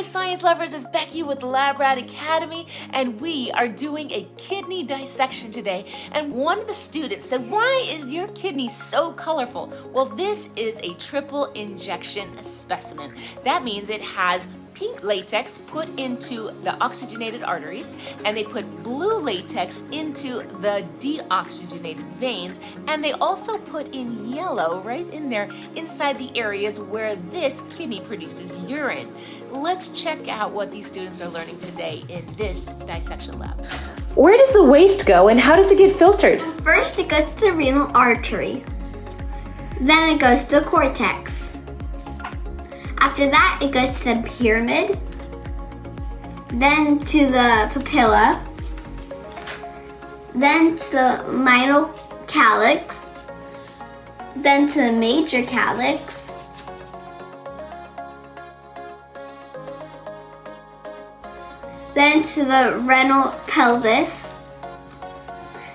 science lovers, it's Becky with Lab Rat Academy, and we are doing a kidney dissection today. And one of the students said, why is your kidney so colorful? Well, this is a triple injection specimen. That means it has pink latex put into the oxygenated arteries, and they put blue latex into the deoxygenated veins, and they also put in yellow right in there inside the areas where this kidney produces urine. Let's check out what these students are learning today in this dissection lab. Where does the waste go and how does it get filtered? First, it goes to the renal artery. Then it goes to the cortex. After that, it goes to the pyramid, then to the papilla, then to the minor calyx, then to the major calyx, then to the renal pelvis,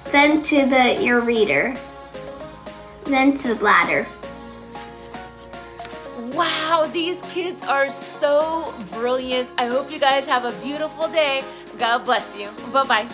then to the ureter, then to the bladder. Wow, these kids are so brilliant. I hope you guys have a beautiful day. God bless you. Bye-bye.